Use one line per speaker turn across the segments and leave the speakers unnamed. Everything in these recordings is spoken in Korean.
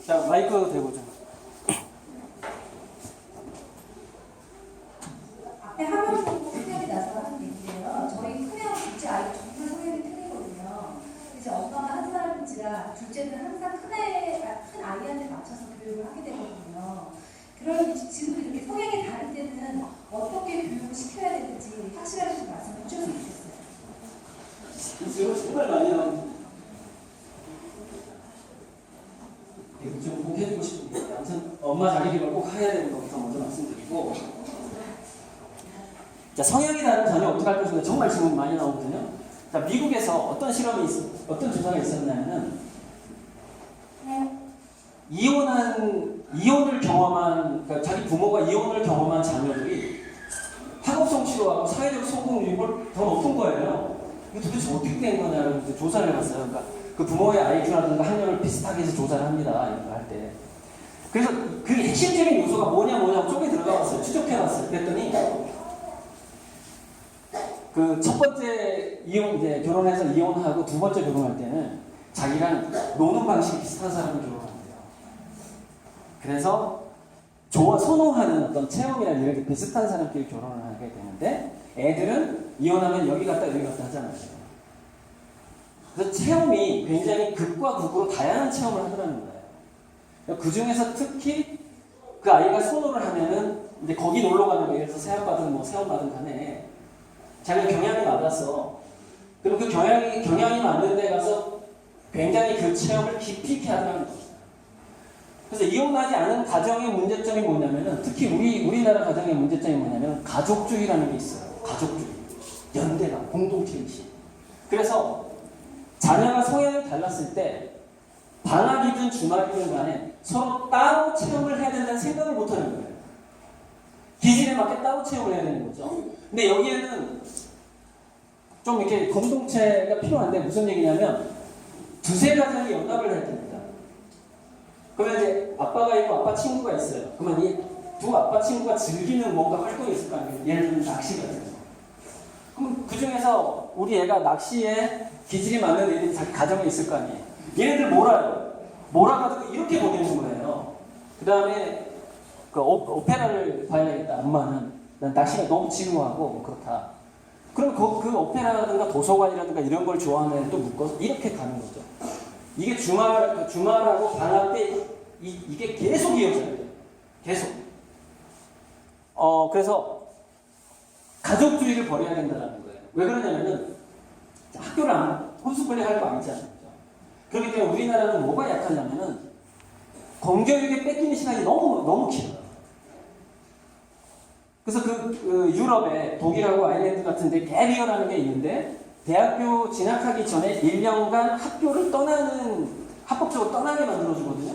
자, 마이크 대보죠.
앞에 학원 공부 성향이 나서 하는 얘기예요. 저희 큰애하고 둘째 아이 정말 성향이 틀리거든요. 이제 엄마가 한 사람인지라 둘째는 항상 큰 아이한테 맞춰서 교육을 하게 되거든요. 그럼 지금 이렇게 성향이 다를 때는 어떻게 교육을 시켜야 되는지 확실하게 좀 말씀해 주셨으면 좋겠어요.
이거 정말 많이 나오는 이거 좀 꼭 해주고 싶은데 아무튼 엄마 자기를 꼭 해야 되는 것부터 먼저 말씀드리고, 자, 성향이 다른 자녀 어떻게 할 것인가 정말 질문 많이 나오거든요. 자, 미국에서 어떤 어떤 조사가 있었냐면은 이혼을 경험한, 그러니까 자기 부모가 이혼을 경험한 자녀들이 학업 성취도하고 사회적 성공률이 더 높은 거예요. 이거 도대체 어떻게 된 거냐고 조사를 해봤어요. 그러니까 그 부모의 IQ라든가 학력을 비슷하게 해서 조사를 합니다. 이런 거 할 때. 그래서 그 핵심적인 요소가 뭐냐고 쪽에 들어가 봤어요. 추적해봤어요. 그랬더니 그 첫 번째 이제 결혼해서 이혼하고 두 번째 결혼할 때는 자기랑 노는 방식이 비슷한 사람을 결혼한대요. 그래서 선호하는 어떤 체험이나 이런 게 비슷한 사람끼리 결혼을 하게 되는데, 애들은 이혼하면 여기 갔다 여기 갔다 하잖아요. 그래서 체험이 굉장히 극과 극으로 다양한 체험을 하더라는 거예요. 그 중에서 특히 그 아이가 선호를 하면은 이제 거기 놀러 가는 거예요. 그래서 세안받은 세원받은 간에 자기가 경향이 맞았어. 그럼 그 경향이 맞는 데 가서 굉장히 그 체험을 깊이 있게 하더라는 거죠. 그래서 이혼하지 않은 가정의 문제점이 뭐냐면은, 특히 우리나라 가정의 문제점이 뭐냐면 가족주의라는 게 있어요. 가족주의. 연대감, 공동체의식. 그래서 자녀가 성향이 달랐을 때 방학이든 주말이든 간에 서로 따로 체험을 해야 된다는 생각을 못 하는 거예요. 기질에 맞게 따로 체험을 해야 되는 거죠. 근데 여기에는 좀 이렇게 공동체가 필요한데, 무슨 얘기냐면 두세 가정이 연합을 해야 됩니다. 그러면 이제 아빠가 있고 아빠 친구가 있어요. 그러면 이 두 아빠 친구가 즐기는 뭔가 활동이 있을 거 아니에요. 예를 들면 낚시 같은 거. 그럼 그 중에서 우리 애가 낚시에 기질이 맞는 애들이 자기 가정에 있을 거 아니에요. 얘네들 몰아가지고 이렇게 보내는 거예요. 그 다음에 그 오페라를 봐야겠다. 엄마는 난 낚시가 너무 지루하고 그렇다. 그럼 그 오페라라든가 도서관이라든가 이런 걸 좋아하는 애들 또 묶어서 이렇게 가는 거죠. 이게 주말하고 방학 때 이게 계속 이어져야 돼요. 계속. 그래서 가족주의를 버려야 된다는 거예요. 왜 그러냐면은 학교를 홈스쿨링 할 거 아니잖아요. 그렇기 때문에 우리나라는 뭐가 약하냐면은 공교육에 뺏기는 시간이 너무 길어요. 그래서 유럽에 독일하고 아일랜드 같은 데 갭이어라는 게 있는데, 대학교 진학하기 전에 1년간 학교를 합법적으로 떠나게 만들어주거든요.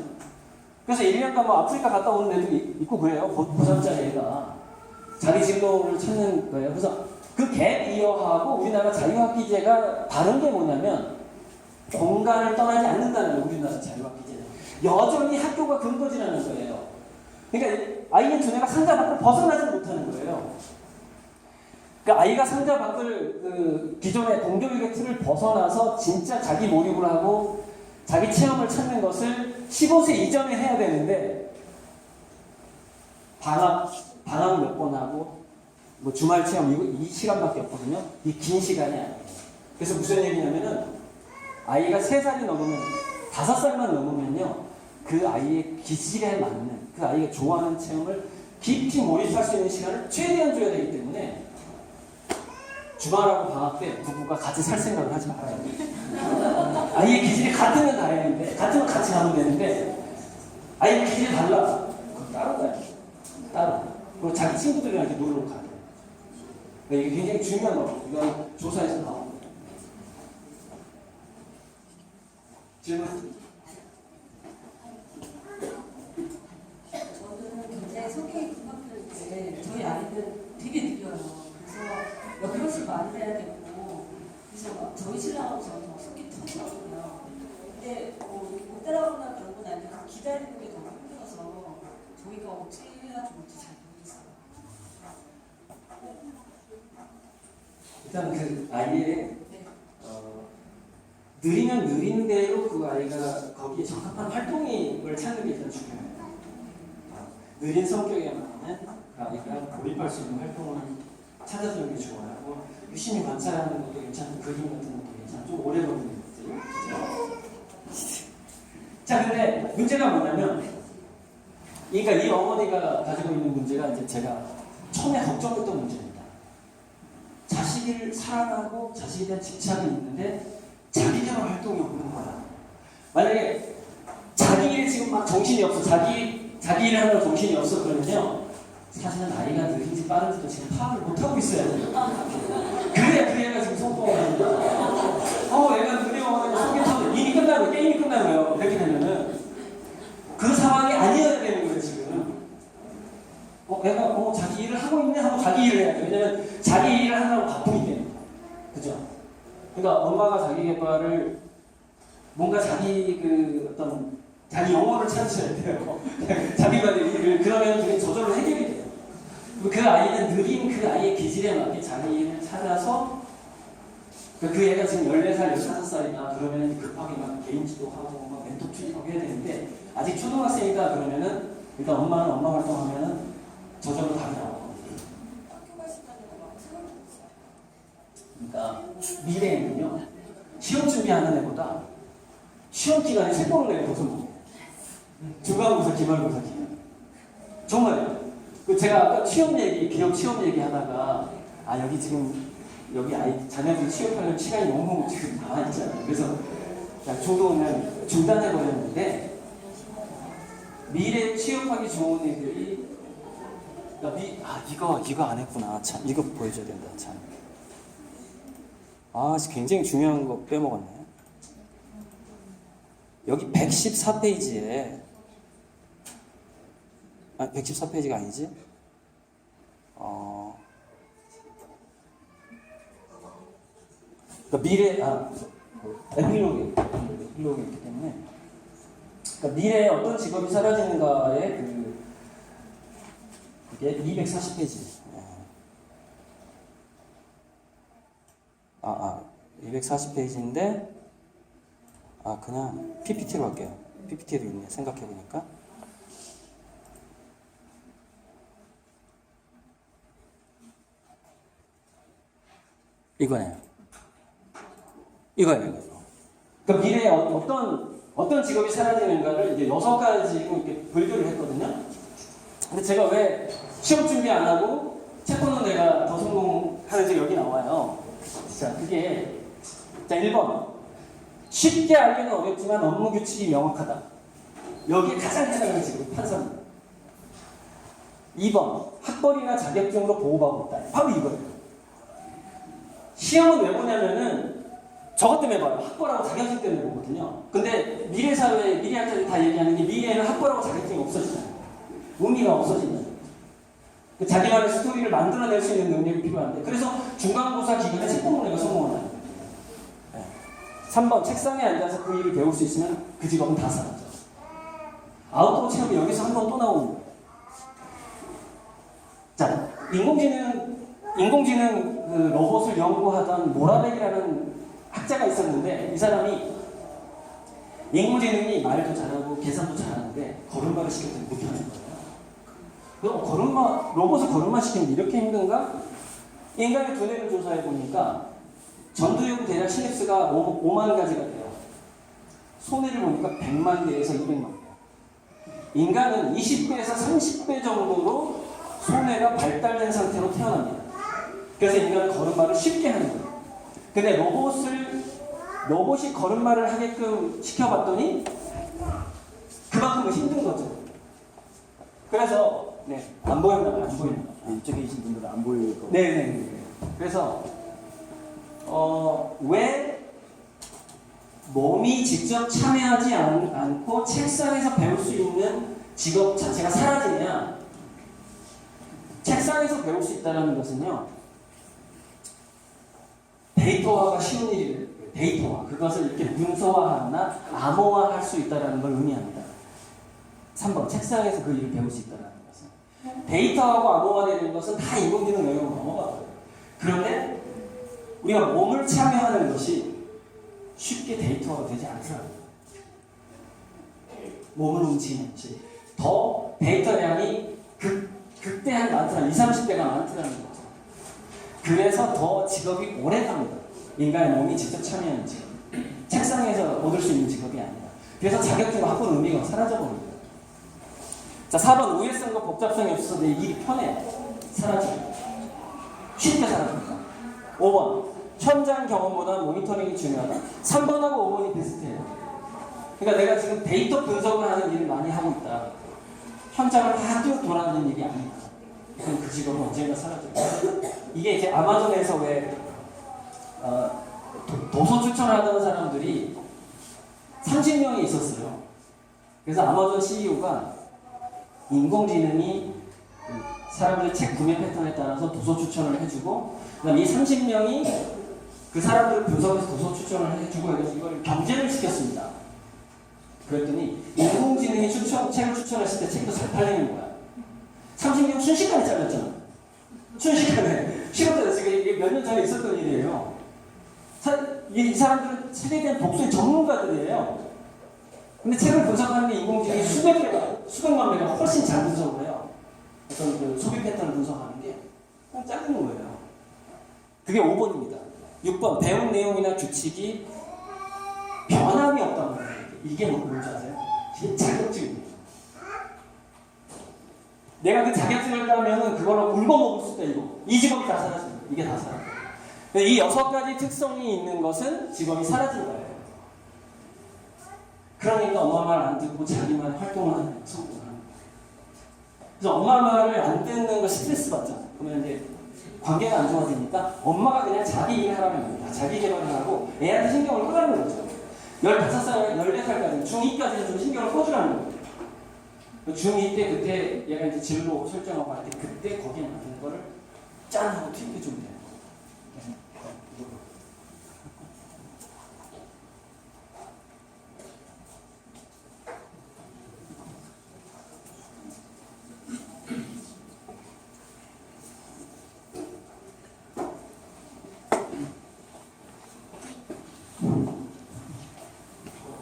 그래서 1년간 아프리카 갔다 오는 애도 있고 그래요. 고3짜리 애가. 자기 진로를 찾는 거예요. 그래서 그 갭 이어하고 우리나라 자유학기제가 다른 게 뭐냐면 공간을 떠나지 않는다는 거예요. 우리나라 자유학기제는. 여전히 학교가 근거지라는 거예요. 그러니까 아이의 두뇌가 상자 밖을 벗어나지 못하는 거예요. 그러니까 아이가 상자 밖을 기존의 공교육의 틀을 벗어나서 진짜 자기 몰입을 하고 자기 체험을 찾는 것을 15세 이전에 해야 되는데, 방학 몇 번 하고 주말 체험 이 시간밖에 없거든요. 이 긴 시간이 아니에요. 그래서 무슨 얘기냐면은 아이가 3살이 넘으면 5살만 넘으면요, 그 아이의 기질에 맞는, 그 아이가 좋아하는 체험을 깊이 몰입할 수 있는 시간을 최대한 줘야 되기 때문에 주말하고 방학 때 부부가 같이 살 생각을 하지 말아야 돼요. 아이의 기질이 같으면 다행인데, 같으면 같이 가면 되는데, 아이의 기질이 달라. 그럼 따로 가야 돼요. 따로. 그리고 자기 친구들이랑 이렇게 놀러 가야 돼요. 이게 굉장히 중요한 거예요. 이건 조사에서 나온 거예요. 질문?
저는 굉장히 성격이 급박한데 저희 아이는 되게 느려요. 그래서 그것을 많이 해야 되고, 그래서 저희 신랑하고 저는 속이 터지거든요. 근데 못 따라오거나 그런 건 아닌데 그 기다리는 게 너무 힘들어서 저희가 어떻게 해야 좋을지 잘 모르겠어요.
일단 그 아이의 느리면 느린 대로 그 아이가 거기에 적합한 활동을 찾는 게 일단 중요해요. 느린 성격에 맞는 그 아이가 몰입할 수 있는 활동을 찾아주는 게 좋아요. 유심히 관찰하는 것도 괜찮고 그림 같은 것도 괜찮고 좀 오래 걸리는 것들. 그죠? 자, 근데 문제가 뭐냐면, 그러니까 이 어머니가 가지고 있는 문제가 이제 제가 처음에 걱정했던 문제입니다. 자식을 사랑하고 자식에 대한 집착이 있는데 자기 개발 활동이 없는 거야. 만약에 자기 일에 지금 막 정신이 없어, 자기 일을 하느라 정신이 없어 그러면요, 사실은 아이가 느린지 빠른지도 지금 파악을 못하고 있어야 돼요. 그래야 그 애가 지금 성공을 하는 거야. 애가 느려, 속이 타고 일이 끝나고 게임이 끝나고요. 이렇게 되면은 그 상황이 아니어야 되는 거예요 지금. 애가 자기 일을 하고 있네 하고 자기 일을 해야 돼. 왜냐면 자기 일을 하느라고 바쁘기 때문에. 그죠? 그러니까 엄마가 자기 개발을 뭔가 자기 자기 용어를 찾으셔야 돼요. 자기만의 일을. 그러면 그게 저절로 해결이 돼요. 그 아이는 느린 그 아이의 기질에 맞게 자기 일을 찾아서 그 애가 지금 14살, 15살이나 그러면 급하게 막 개인 지도하고 막 멘토 투입하고 해야 되는데 아직 초등학생이다 그러면은 일단 엄마는 엄마 활동하면은 저절로 답이 나오고. 그러니까 미래에는요, 시험 준비하는 애보다 시험 기간에 책 보는 애가 더 성공해요. 중간고사, 기말고사 기간. 정말요. 제가 아까 기업 취업 얘기 하다가 여기 지금 여기 자녀들 취업하려면 시간이 너무 지금 나와있잖아요. 그래서 중도는 중단해버렸는데 미래 취업하기 좋은 애들이 이거 안 했구나. 참 이거 보여줘야 된다. 참 굉장히 중요한 거 빼먹었네. 여기 114페이지에 114페이지가 아니지? 그러니까 에필로그에 있기 때문에, 그러니까 미래에 어떤 직업이 사라지는가에 그게 240페이지. 240페이지인데, 그냥 PPT로 할게요. PPT도 있네, 생각해보니까. 이거예요. 그러니까 미래에 어떤 직업이 사라지는가를 이제 6가지로 이렇게 분류를 했거든요. 근데 제가 왜 시험 준비 안 하고 책 보는 애가 더 성공하는지 여기 나와요. 자, 그게 1번. 쉽게 알기는 어렵지만 업무 규칙이 명확하다. 여기에 가장 해당하는 직업이 판사입니다. 2번. 학벌이나 자격증으로 보호받고 있다. 바로 이거예요. 시험은 왜 보냐면은 저것 때문에 봐요. 학벌하고 자격증 때문에 보거든요. 근데 미래학자들이 다 얘기하는 게 미래에는 학벌하고 자격증이 없어지잖아요. 의미가 없어진다. 자기만의 스토리를 만들어낼 수 있는 능력이 필요한데, 그래서 중간고사 기간에 책 보는 애가 성공한다. 3번. 책상에 앉아서 그 일을 배울 수 있으면 그 직업은 다 사라져. 아웃도어 체험이 여기서 한 번 또 나오는 거예요. 자, 인공지능 로봇을 연구하던 모라벨이라는 학자가 있었는데, 이 사람이 인공지능이 말도 잘하고 계산도 잘하는데 걸음마를 시켰더니 못하는 거예요. 로봇을 걸음마 시키면 이렇게 힘든가? 인간의 두뇌를 조사해 보니까 전두엽 대략 시냅스가 5만 가지가 돼요. 손해를 보니까 100만 개에서 200만 개. 인간은 20배에서 30배 정도로 손해가 발달된 상태로 태어납니다. 그래서 인간은 걸음마를 쉽게 하는 거예요. 근데 로봇이 걸음마를 하게끔 시켜봤더니 그만큼은 힘든 거죠. 그래서 안 보였나?
이쪽에 계신 분들은 안 보일 거고.
네네. 그래서 왜 몸이 직접 참여하지 않고 책상에서 배울 수 있는 직업 자체가 사라지냐? 책상에서 배울 수 있다는 것은요, 데이터화가 쉬운 일이에요. 데이터화, 그것을 이렇게 문서화하거나 암호화할 수 있다는 걸 의미합니다. 3번, 책상에서 그 일을 배울 수 있다는 것은. 데이터하고 암호화되는 것은 다 인공지능 영역으로 넘어가고요. 그런데 우리가 몸을 참여하는 것이 쉽게 데이터가 되지 않더라고요. 몸을 움직이는지 더 데이터량이 극대한 많더라. 20, 30배가 많더라는 거죠. 그래서 더 직업이 오래 갑니다. 인간의 몸이 직접 참여하는 직업. 책상에서 얻을 수 있는 직업이 아니라. 그래서 자격증 확보는 의미가 사라져버립니다. 자, 4번 우회성과 복잡성이 없어서 내 일이 편해. 사라집니다. 쉽게 사라집니다. 5번 현장 경험보다 모니터링이 중요하다. 3번하고 5번이 비슷해요. 그러니까 내가 지금 데이터 분석을 하는 일을 많이 하고 있다. 현장을 막 뛰어 돌아다니는 일이 아니다. 그럼 그 직업은 언젠가 사라져요. 이게 이제 아마존에서 왜 도서 추천하던 사람들이 30명이 있었어요. 그래서 아마존 CEO가 인공지능이 사람들 책 구매 패턴에 따라서 도서 추천을 해주고, 그다음 이 30명이 그 사람들을 분석해서 도서 추천을 해주고 해서 이걸 경쟁을 시켰습니다. 그랬더니 인공지능이 책을 추천했을 때 책도 잘 팔리는 거야. 30명 순식간에 잘렸잖아. 순식간에. 시간대로 지금 이게 몇 년 전에 있었던 일이에요. 이 사람들은 책에 대한 독서의 전문가들이에요. 근데 책을 분석하는 게 인공지능이 수백만 배가 훨씬 잘 분석을 해요. 어떤 그 소비 패턴을 분석하는 게 그냥 짜는 거예요. 그게 5번입니다. 6번 배운 내용이나 규칙이 변함이 없다는 거예요. 이게 뭔지 아세요? 이게 자격증입니다. 내가 그 자격증을 따면은 그걸로 울고 먹을 수도 있고 이 직업이 다 사라집니다. 이게 다 사라져요. 이 6가지 특성이 있는 것은 직업이 사라진 거예요. 그러니까 엄마 말 안 듣고 자기만 활동을 하는 거예요. 성공을 하는 거예요. 그래서 엄마 말을 안 듣는 거 스트레스 받잖아요. 그러면 이제 관계가 안 좋아지니까 엄마가 그냥 자기 일 하라는 겁니다. 자기 개발을 하고 애한테 신경을 끄라는 거죠. 15살, 14살까지, 중2까지는 좀 신경을 꺼주라는 거예요. 중2 때 그때 얘가 이제 진로 설정하고 할 때 그때 거기에 맞는 거를 짠 하고 튀겨주면 돼요.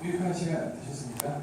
유익한 시간 되셨습니까?